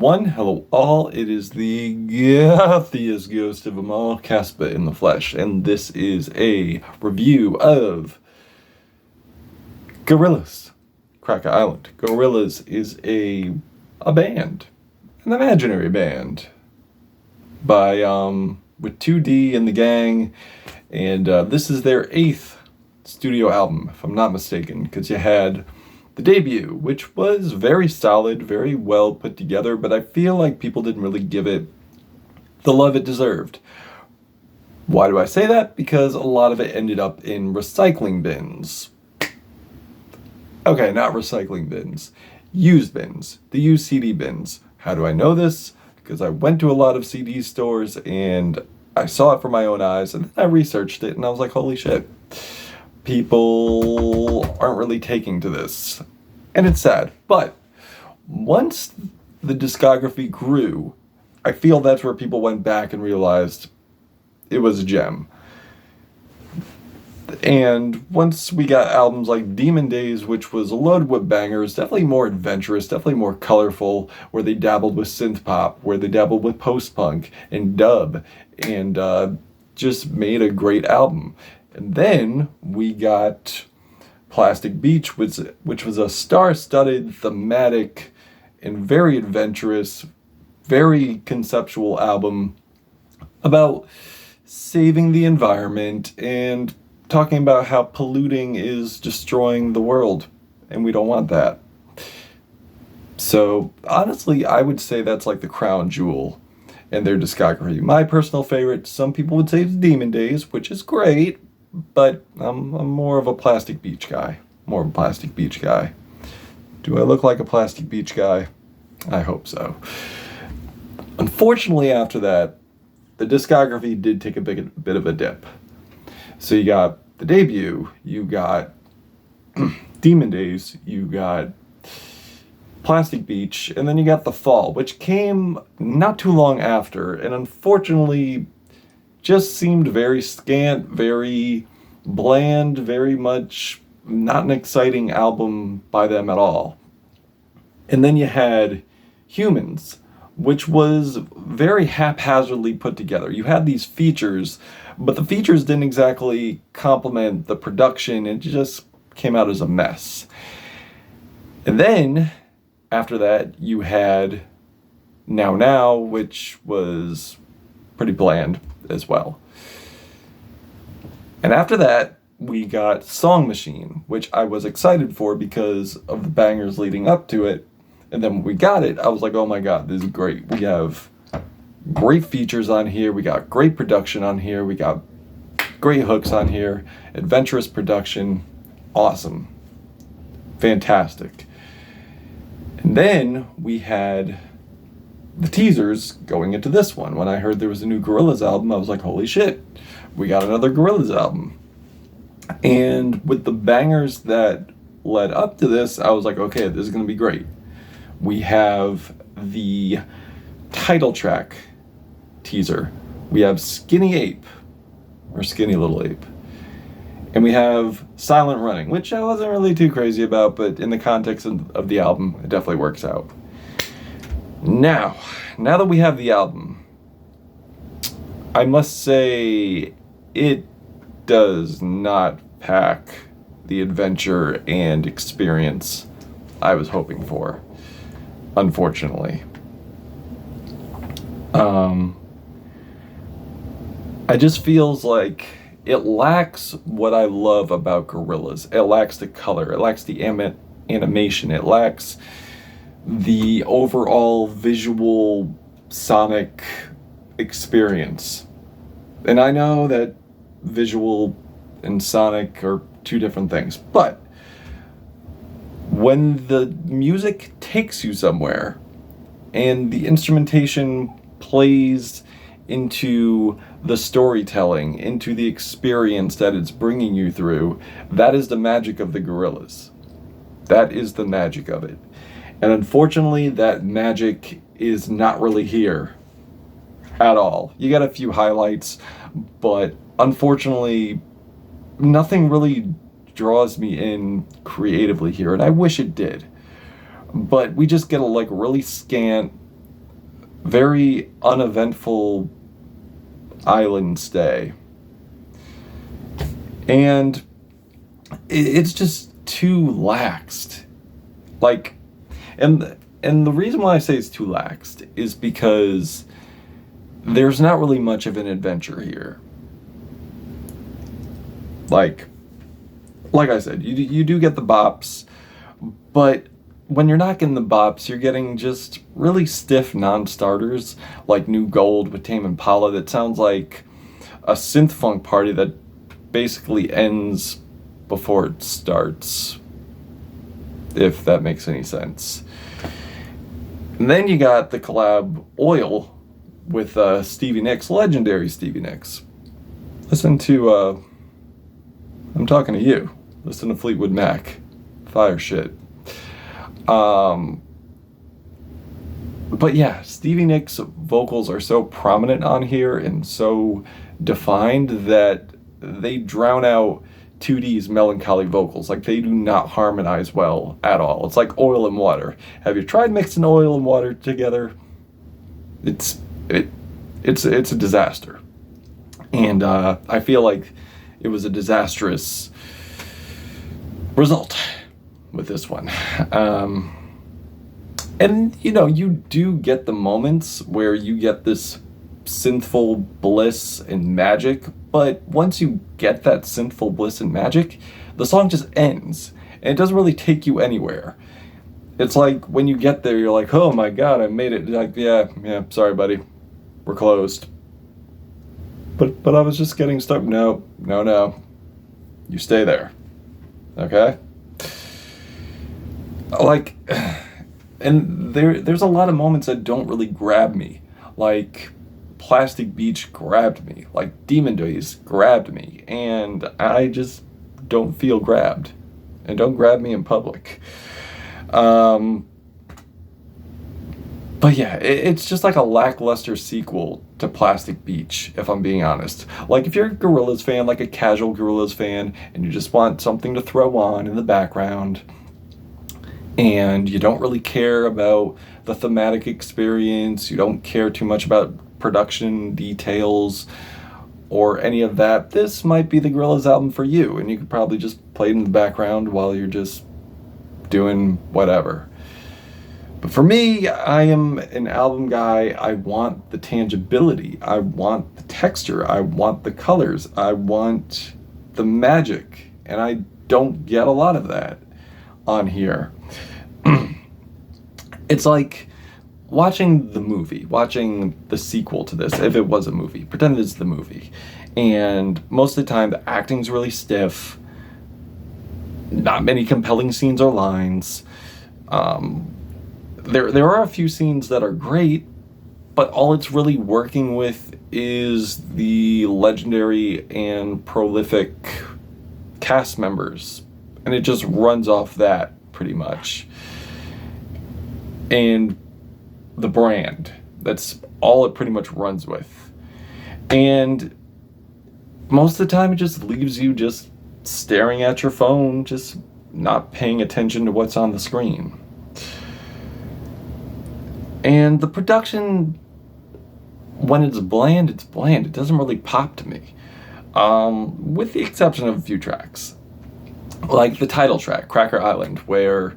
one, hello all, it is the gothiest ghost of them all, Casper in the flesh, and this is a review of Gorillaz-Cracker Island. Gorillaz is a band, an imaginary band, by, with 2D and the gang, and this is their 8th studio album, if I'm not mistaken, because you had the debut, which was very solid, very well put together, but I feel like people didn't really give it the love it deserved. Why do I say that? Because a lot of it ended up in recycling bins. Okay, not recycling bins. Used bins. The used CD bins. How do I know this? Because I went to a lot of CD stores and I saw it for my own eyes, and then I researched it and I was like, holy shit. People aren't really taking to this, and it's sad. But once the discography grew, I feel that's where people went back and realized it was a gem. And once we got albums like Demon Days, which was loaded with bangers, definitely more adventurous, definitely more colorful, where they dabbled with synth pop, where they dabbled with post-punk and dub, and just made a great album. And then we got Plastic Beach, which was a star-studded, thematic, and very adventurous, very conceptual album about saving the environment and talking about how polluting is destroying the world, and we don't want that. So honestly, I would say that's like the crown jewel in their discography. My personal favorite, some people would say it's Demon Days, which is great, but I'm more of a Plastic Beach guy. More of a Plastic Beach guy. Do I look like a Plastic Beach guy? I hope so. Unfortunately, after that, the discography did take a bit of a dip. So you got the debut, you got Demon Days, you got Plastic Beach, and then you got The Fall, which came not too long after, and unfortunately just seemed very scant, very bland, very much not an exciting album by them at all. And then you had Humans, which was very haphazardly put together. You had these features, but the features didn't exactly complement the production. It just came out as a mess. And then, after that, you had Now, which was pretty bland as well. And after that, we got Song Machine, which I was excited for because of the bangers leading up to it. And then when we got it, I was like, oh my god, this is great. We have great features on here, we got great production on here, we got great hooks on here, adventurous production, awesome, fantastic. And then we had the teasers going into this one. When I heard there was a new Gorillaz album, I was like, holy shit, we got another Gorillaz album. And with the bangers that led up to this, I was like, okay, this is going to be great. We have the title track teaser. We have Skinny Ape, or Skinny Little Ape. And we have Silent Running, which I wasn't really too crazy about, but in the context of the album, it definitely works out. Now that we have the album, I must say it does not pack the adventure and experience I was hoping for, unfortunately. It just feels like it lacks what I love about Gorillaz. It lacks the color, it lacks the animation, it lacks the overall visual sonic experience. And I know that visual and sonic are two different things, but when the music takes you somewhere and the instrumentation plays into the storytelling, into the experience that it's bringing you through, that is the magic of the Gorillaz. That is the magic of it. And unfortunately, that magic is not really here at all. You got a few highlights, but unfortunately, nothing really draws me in creatively here, and I wish it did. But we just get a really scant very uneventful island stay. And it's just too laxed. Like, and the reason why I say it's too laxed is because there's not really much of an adventure here. Like I said, you do get the bops, but when you're not getting the bops, you're getting just really stiff non-starters, like New Gold with Tame Impala, that sounds like a synth funk party that basically ends before it starts, if that makes any sense. And then you got the collab Oil with Stevie Nicks, legendary Stevie Nicks. Listen to, I'm talking to you. Listen to Fleetwood Mac. Fire shit. But yeah, Stevie Nicks' vocals are so prominent on here and so defined that they drown out 2D's melancholy vocals. Like, they do not harmonize well at all. It's like oil and water. Have you tried mixing oil and water together? It's a disaster. And I feel like it was a disastrous result with this one. And you do get the moments where you get this synthful bliss and magic, but once you get that synthful bliss and magic, the song just ends, and it doesn't really take you anywhere. It's like when you get there, you're like, oh my god, I made it. Like, yeah, sorry buddy, we're closed. But I was just getting started. No, you stay there, okay? Like, and there's a lot of moments that don't really grab me. Like, Plastic Beach grabbed me. Like, Demon Days grabbed me. And I just don't feel grabbed. And don't grab me in public. But yeah, it's just like a lackluster sequel to Plastic Beach, if I'm being honest. Like, if you're a Gorillaz fan, like a casual Gorillaz fan, and you just want something to throw on in the background, and you don't really care about the thematic experience, you don't care too much about production details or any of that, this might be the Gorillaz album for you, and you could probably just play it in the background while you're just doing whatever. But for me, I am an album guy. I want the tangibility, I want the texture, I want the colors, I want the magic, and I don't get a lot of that on here. It's like watching the sequel to this, if it was a movie. Pretend it's the movie. And most of the time, the acting's really stiff. Not many compelling scenes or lines. There are a few scenes that are great, but all it's really working with is the legendary and prolific cast members. And it just runs off that, pretty much. And the brand. That's all it pretty much runs with. And most of the time it just leaves you just staring at your phone, just not paying attention to what's on the screen. And the production, when it's bland, it's bland. It doesn't really pop to me. With the exception of a few tracks. Like the title track, Cracker Island, where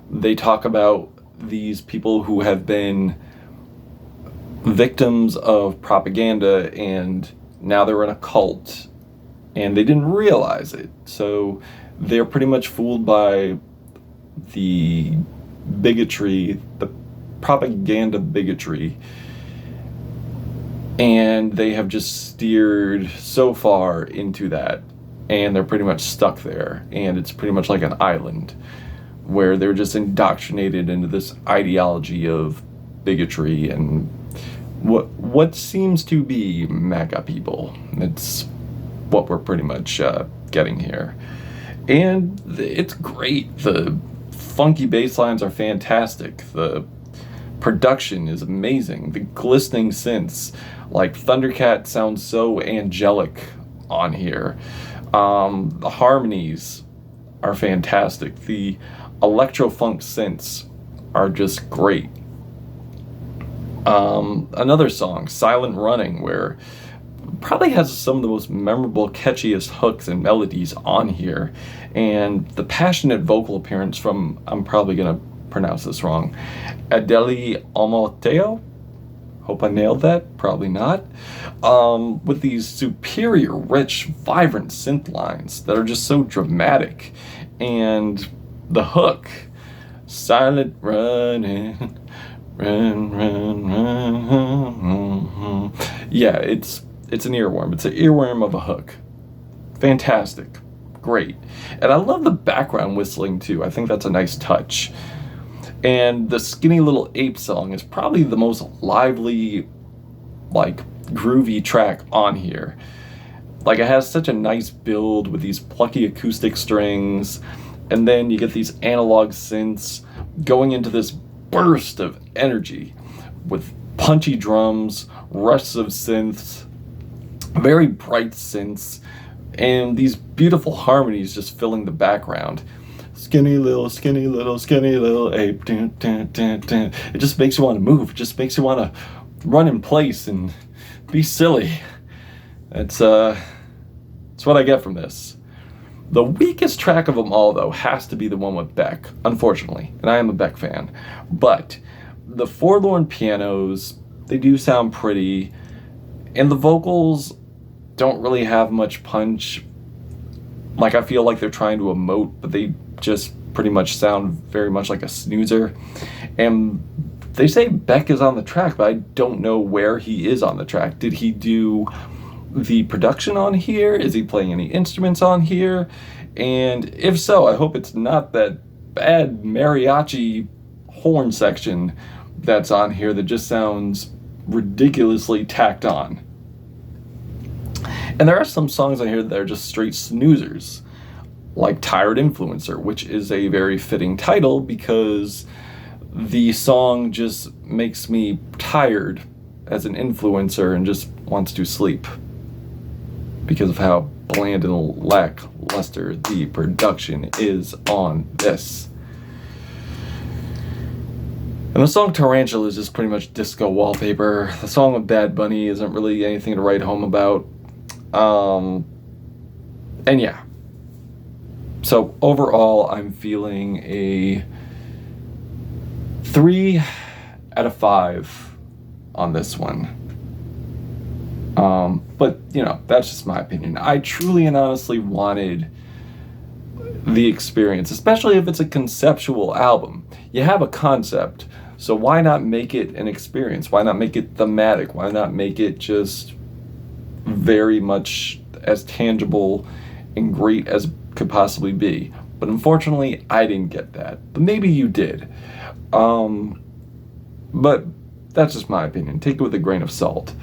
they talk about these people who have been victims of propaganda and now they're in a cult and they didn't realize it. So they're pretty much fooled by the bigotry, the propaganda bigotry, and they have just steered so far into that and they're pretty much stuck there, and it's pretty much like an island where they're just indoctrinated into this ideology of bigotry and what seems to be MAGA people. It's what we're pretty much getting here. And it's great. The funky bass lines are fantastic. The production is amazing. The glistening synths, like Thundercat, sounds so angelic on here. The harmonies are fantastic. The electro-funk synths are just great. Another song, Silent Running, where probably has some of the most memorable, catchiest hooks and melodies on here. And the passionate vocal appearance from, I'm probably going to pronounce this wrong, Adele Almoteo? Hope I nailed that. Probably not. With these superior, rich, vibrant synth lines that are just so dramatic. And the hook, silent running, run, run, run. Yeah, it's an earworm. It's an earworm of a hook. Fantastic. Great. And I love the background whistling too. I think that's a nice touch. And the Skinny Little Ape song is probably the most lively, like, groovy track on here. Like, it has such a nice build with these plucky acoustic strings, and then you get these analog synths going into this burst of energy with punchy drums, rushes of synths, very bright synths, and these beautiful harmonies just filling the background. Skinny little, skinny little, skinny little ape. Dun, dun, dun, dun. It just makes you want to move. It just makes you want to run in place and be silly. It's what I get from this. The weakest track of them all, though, has to be the one with Beck, unfortunately. And I am a Beck fan. But the forlorn pianos, they do sound pretty. And the vocals don't really have much punch. Like, I feel like they're trying to emote, but they just pretty much sound very much like a snoozer. And they say Beck is on the track, but I don't know where he is on the track. Did he do the production on here? Is he playing any instruments on here? And if so, I hope it's not that bad mariachi horn section that's on here that just sounds ridiculously tacked on. And there are some songs on here that are just straight snoozers, like Tired Influencer, which is a very fitting title because the song just makes me tired as an influencer and just wants to sleep because of how bland and lackluster the production is on this. And the song Tarantula is just pretty much disco wallpaper. The song with Bad Bunny isn't really anything to write home about. And yeah. So overall, I'm feeling a 3 out of 5 on this one. But, you know, that's just my opinion. I truly and honestly wanted the experience, especially if it's a conceptual album. You have a concept, so why not make it an experience? Why not make it thematic? Why not make it just very much as tangible and great as could possibly be? But unfortunately, I didn't get that. But maybe you did. But that's just my opinion. Take it with a grain of salt.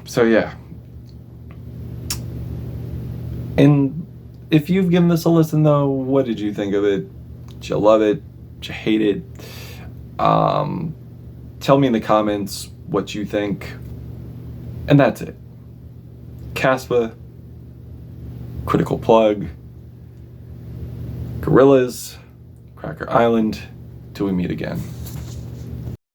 So yeah. And if you've given this a listen though, what did you think of it? Did you love it? Did you hate it? Tell me in the comments what you think. And that's it. Caspa, Critical Plug, Gorillaz, Cracker Island, till we meet again.